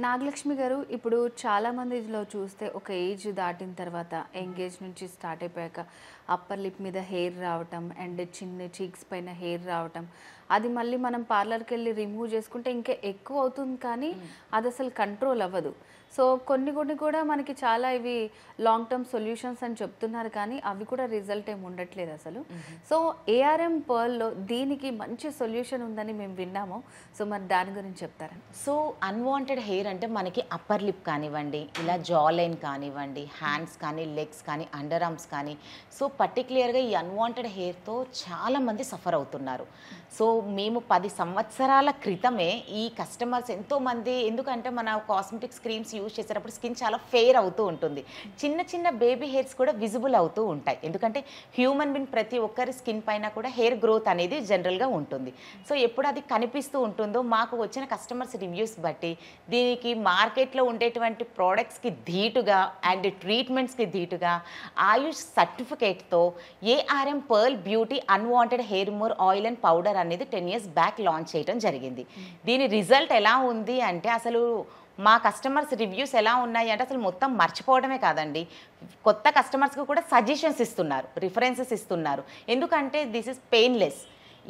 నాగలక్ష్మి గారు, ఇప్పుడు చాలామందిలో చూస్తే ఒక ఏజ్ దాటిన తర్వాత ఎంగేజ్ నుంచి స్టార్ట్ అయిపోయాక అప్పర్ లిప్ మీద హెయిర్ రావటం అండ్ చిన్న చీక్స్ పైన హెయిర్ రావటం, అది మళ్ళీ మనం పార్లర్కి వెళ్ళి రిమూవ్ చేసుకుంటే ఇంకా ఎక్కువ అవుతుంది, కానీ అది అసలు కంట్రోల్ అవ్వదు. సో కొన్ని కొన్ని కూడా మనకి చాలా ఇవి లాంగ్ టర్మ్ సొల్యూషన్స్ అని చెప్తున్నారు, కానీ అవి కూడా రిజల్ట్ ఏమి ఉండట్లేదు అసలు. సో ఏఆర్ఎం పర్ల్లో దీనికి మంచి సొల్యూషన్ ఉందని మేము విన్నాము. సో మరి దాని గురించి చెప్తారా? సో అన్వాంటెడ్ హెయిర్ అంటే మనకి అప్పర్ లిప్ కానివ్వండి, ఇలా జా లైన్ కానివ్వండి, హ్యాండ్స్ కానీ, లెగ్స్ కానీ, అండర్ ఆర్మ్స్ కానీ, సో పర్టిక్యులర్గా ఈ అన్వాంటెడ్ హెయిర్తో చాలామంది సఫర్ అవుతున్నారు. సో మేము 10 సంవత్సరాల క్రితమే ఈ కస్టమర్స్ ఎంతోమంది, ఎందుకంటే మన కాస్మెటిక్స్ క్రీమ్స్ యూజ్ చేసేటప్పుడు స్కిన్ చాలా ఫెయిర్ అవుతూ ఉంటుంది, చిన్న చిన్న బేబీ హెయిర్స్ కూడా విజిబుల్ అవుతూ ఉంటాయి. ఎందుకంటే హ్యూమన్ బీయింగ్ ప్రతి ఒక్కరి స్కిన్ పైన కూడా హెయిర్ గ్రోత్ అనేది జనరల్గా ఉంటుంది. సో ఎప్పుడు అది కనిపిస్తూ ఉంటుందో, మాకు వచ్చిన కస్టమర్స్ రివ్యూస్ బట్టి దీనికి మార్కెట్లో ఉండేటువంటి ప్రోడక్ట్స్కి ధీటుగా అండ్ ట్రీట్మెంట్స్కి ధీటుగా ఆయుష్ సర్టిఫికేట్తో ARM pearl beauty unwanted hair remover oil and powder అనేది 10 years బ్యాక్ లాంచ్ చేయడం జరిగింది. దీని రిజల్ట్ ఎలా ఉంది అంటే, అసలు మా కస్టమర్స్ రివ్యూస్ ఎలా ఉన్నాయి అంటే అసలు మొత్తం మర్చిపోవడమే కాదండి, కొత్త కస్టమర్స్కి కూడా సజెషన్స్ ఇస్తున్నారు, రిఫరెన్సెస్ ఇస్తున్నారు. ఎందుకంటే దిస్ ఇస్ పెయిన్లెస్,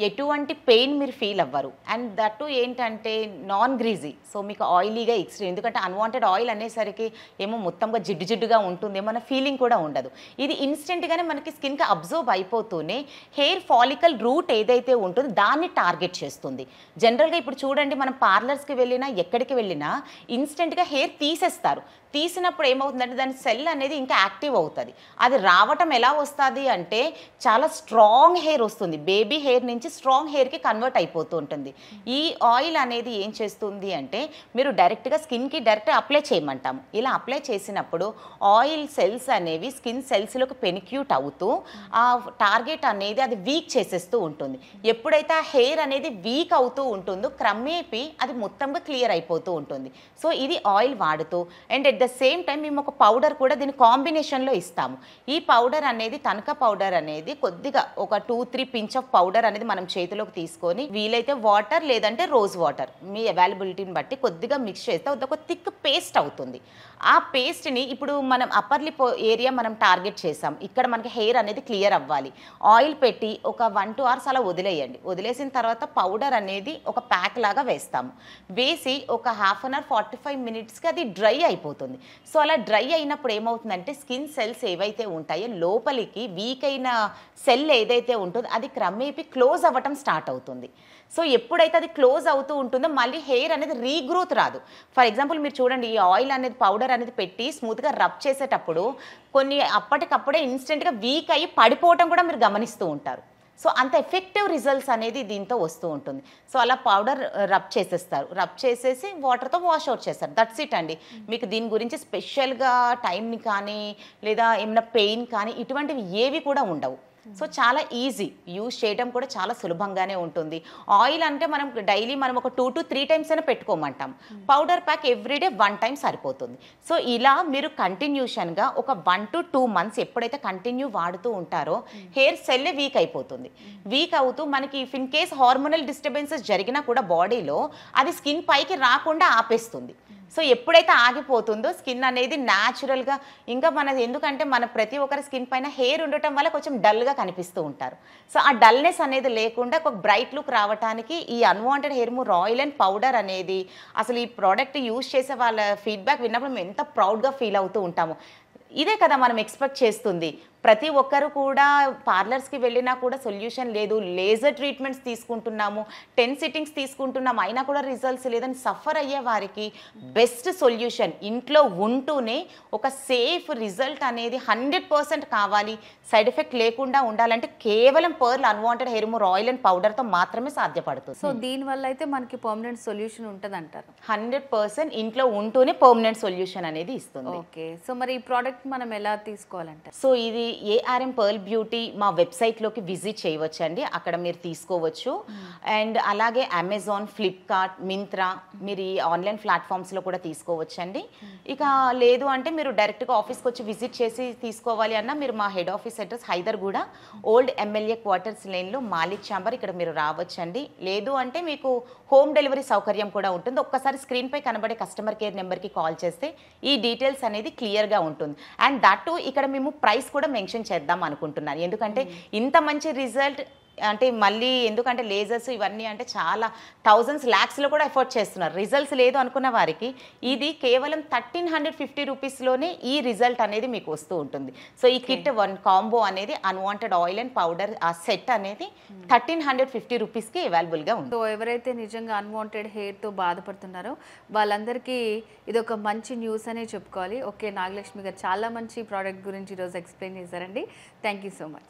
ఎటువంటి పెయిన్ మీరు ఫీల్ అవ్వరు. అండ్ దట్టు ఏంటంటే నాన్ గ్రీజీ, సో మీకు ఆయిలీగా ఎక్స్ట్రీమ్, ఎందుకంటే అన్వాంటెడ్ ఆయిల్ అనేసరికి ఏమో మొత్తంగా జిడ్డు జిడ్డుగా ఉంటుంది, ఏమన్నా ఫీలింగ్ కూడా ఉండదు. ఇది ఇన్స్టెంట్గానే మనకి స్కిన్కి అబ్జర్వ్ అయిపోతూనే హెయిర్ ఫాలికల్ రూట్ ఏదైతే ఉంటుందో దాన్ని టార్గెట్ చేస్తుంది. జనరల్గా ఇప్పుడు చూడండి, మనం పార్లర్స్కి వెళ్ళినా ఎక్కడికి వెళ్ళినా ఇన్స్టెంట్గా హెయిర్ తీసేస్తారు. తీసినప్పుడు ఏమవుతుందంటే దాని సెల్ అనేది ఇంకా యాక్టివ్ అవుతుంది. అది రావటం ఎలా వస్తుంది అంటే చాలా స్ట్రాంగ్ హెయిర్ వస్తుంది, బేబీ హెయిర్ నుంచి స్ట్రాంగ్ హెయిర్కి కన్వర్ట్ అయిపోతూ ఉంటుంది. ఈ ఆయిల్ అనేది ఏం చేస్తుంది అంటే, మీరు డైరెక్ట్గా స్కిన్కి డైరెక్ట్ అప్లై చేయమంటాము. ఇలా అప్లై చేసినప్పుడు ఆయిల్ సెల్స్ అనేవి స్కిన్ సెల్స్లోకి పెనిక్యూట్ అవుతూ ఆ టార్గెట్ అనేది అది వీక్ చేసేస్తూ ఉంటుంది. ఎప్పుడైతే ఆ హెయిర్ అనేది వీక్ అవుతూ ఉంటుందో క్రమేపీ అది మొత్తంగా క్లియర్ అయిపోతూ ఉంటుంది. సో ఇది ఆయిల్ వాడుతూ, and at the same time మేము ఒక పౌడర్ కూడా దీని కాంబినేషన్లో ఇస్తాము. ఈ పౌడర్ అనేది తనక పౌడర్ అనేది కొద్దిగా ఒక 2-3 పించ్ ఆఫ్ పౌడర్ అనేది మనం చేతిలోకి తీసుకొని, వీలైతే వాటర్ లేదంటే రోజ్ వాటర్ మీ అవైలబిలిటీని బట్టి కొద్దిగా మిక్స్ చేస్తే ఒక థిక్ పేస్ట్ అవుతుంది. ఆ పేస్ట్ని ఇప్పుడు మనం అప్పర్ లిప్ ఏరియా మనం టార్గెట్ చేసాం, ఇక్కడ మనకి హెయిర్ అనేది క్లియర్ అవ్వాలి. ఆయిల్ పెట్టి ఒక 1-2 hours అలా వదిలేయండి. వదిలేసిన తర్వాత పౌడర్ అనేది ఒక ప్యాక్ లాగా వేస్తాము. వేసి ఒక 1/2 hour 45 minutesకి అది డ్రై అయిపోతుంది. సో అలా డ్రై అయినప్పుడు ఏమవుతుందంటే స్కిన్ సెల్స్ ఏవైతే ఉంటాయో లోపలికి వీక్ అయిన సెల్ ఏదైతే ఉంటుందో అది క్రమేపీ క్లోజ్ అవ్వటం స్టార్ట్ అవుతుంది. సో ఎప్పుడైతే అది క్లోజ్ అవుతూ ఉంటుందో మళ్ళీ హెయిర్ అనేది రీగ్రోత్ రాదు. ఫర్ ఎగ్జాంపుల్ మీరు చూడండి, ఈ ఆయిల్ అనేది పౌడర్ అనేది పెట్టి స్మూత్గా రబ్ చేసేటప్పుడు కొన్ని అప్పటికప్పుడే ఇన్స్టెంట్గా వీక్ అయ్యి పడిపోవటం కూడా మీరు గమనిస్తూ ఉంటారు. సో అంత ఎఫెక్టివ్ రిజల్ట్స్ అనేది దీంతో వస్తూ ఉంటుంది. సో అలా పౌడర్ రబ్ చేసేస్తారు, రబ్ చేసేసి వాటర్తో వాష్ అవుట్ చేస్తారు. దట్స్ ఇట్ అండి. మీకు దీని గురించి స్పెషల్గా టైంని కానీ లేదా ఏమైనా పెయిన్ కానీ ఇటువంటివి ఏవి కూడా ఉండవు. సో చాలా ఈజీ, యూజ్ చేయడం కూడా చాలా సులభంగానే ఉంటుంది. ఆయిల్ అంటే మనం డైలీ మనం ఒక 2 to 3 times అయినా పెట్టుకోమంటాం. పౌడర్ ప్యాక్ ఎవ్రీడే 1 time సరిపోతుంది. సో ఇలా మీరు కంటిన్యూషన్గా ఒక 1 to 2 months ఎప్పుడైతే కంటిన్యూ వాడుతూ ఉంటారో హెయిర్ సెల్ వీక్ అయిపోతుంది. వీక్ అవుతూ మనకి if in case hormonal disturbances జరిగినా కూడా బాడీలో అది స్కిన్ పైకి రాకుండా ఆపేస్తుంది. సో ఎప్పుడైతే ఆగిపోతుందో స్కిన్ అనేది న్యాచురల్గా, ఇంకా మనది ఎందుకంటే మన ప్రతి ఒక్కరి స్కిన్ పైన హెయిర్ ఉండటం వల్ల కొంచెం డల్గా కనిపిస్తూ ఉంటారు. సో ఆ డల్నెస్ అనేది లేకుండా ఒక బ్రైట్ లుక్ రావడానికి ఈ unwanted hair remover oil and powder అనేది, అసలు ఈ ప్రోడక్ట్ యూజ్ చేసే వాళ్ళ ఫీడ్బ్యాక్ విన్నప్పుడు మేము ఎంత ప్రౌడ్గా ఫీల్ అవుతూ ఉంటాము. ఇదే కదా మనం ఎక్స్పెక్ట్ చేస్తుంది. ప్రతి ఒక్కరు కూడా పార్లర్స్కి వెళ్ళినా కూడా సొల్యూషన్ లేదు, లేజర్ ట్రీట్మెంట్స్ తీసుకుంటున్నాము, 10 sittings తీసుకుంటున్నాము, అయినా కూడా రిజల్ట్స్ లేదని సఫర్ అయ్యే వారికి బెస్ట్ సొల్యూషన్ ఇంట్లో ఉంటూనే ఒక సేఫ్ రిజల్ట్ అనేది 100% కావాలి, సైడ్ ఎఫెక్ట్ లేకుండా ఉండాలంటే కేవలం pearl unwanted hair remover oil and పౌడర్తో మాత్రమే సాధ్యపడుతుంది. సో దీనివల్ల అయితే మనకి పర్మనెంట్ సొల్యూషన్ ఉంటుంది అంటారు? 100% ఇంట్లో ఉంటూనే పర్మనెంట్ సొల్యూషన్ అనేది ఇస్తుంది. ఓకే. సో మరి ఈ ప్రోడక్ట్ మనం ఎలా తీసుకోవాలంటే? సో ఇది ఏఆర్ఎం పర్ల్ బ్యూటీ మా వెబ్సైట్లోకి విజిట్ చేయవచ్చండి, అక్కడ మీరు తీసుకోవచ్చు. అండ్ అలాగే అమెజాన్, ఫ్లిప్కార్ట్, మింత్రా, మీరు ఈ ఆన్లైన్ ప్లాట్ఫామ్స్లో కూడా తీసుకోవచ్చండి. ఇక లేదు అంటే మీరు డైరెక్ట్గా ఆఫీస్కి వచ్చి విజిట్ చేసి తీసుకోవాలి అన్నా మీరు మా head office address Hyderguda, old MLA quarters లేన్లో మాలిక్ ఛాంబర్, ఇక్కడ మీరు రావచ్చండి. లేదు అంటే మీకు హోమ్ డెలివరీ సౌకర్యం కూడా ఉంటుంది. ఒక్కసారి స్క్రీన్పై కనబడే కస్టమర్ కేర్ నెంబర్కి కాల్ చేస్తే ఈ డీటెయిల్స్ అనేది క్లియర్గా ఉంటుంది. అండ్ దట్ ఇక్కడ మేము ప్రైస్ కూడా మెన్షన్ చేద్దాం అనుకుంటున్నాను, ఎందుకంటే ఇంత మంచి రిజల్ట్ అంటే మళ్ళీ ఎందుకంటే లేజర్స్ ఇవన్నీ అంటే చాలా థౌజండ్స్ ల్యాక్స్లో కూడా ఎఫోర్డ్ చేస్తున్నారు. రిజల్ట్స్ లేదు అనుకున్న వారికి ఇది కేవలం 1350 రూపీస్లోనే ఈ రిజల్ట్ అనేది మీకు వస్తూ ఉంటుంది. సో ఈ కిట్ 1 కాంబో అనేది అన్వాంటెడ్ ఆయిల్ అండ్ పౌడర్ ఆ సెట్ అనేది 1350 రూపీస్కి అవైలబుల్గా ఉంది. సో ఎవరైతే నిజంగా అన్వాంటెడ్ హెయిర్తో బాధపడుతున్నారో వాళ్ళందరికీ ఇది ఒక మంచి న్యూస్ అనే చెప్పుకోవాలి. ఓకే, నాగలక్ష్మి గారు చాలా మంచి ప్రోడక్ట్ గురించి ఈరోజు ఎక్స్ప్లెయిన్ చేశారండి. Thank you so much.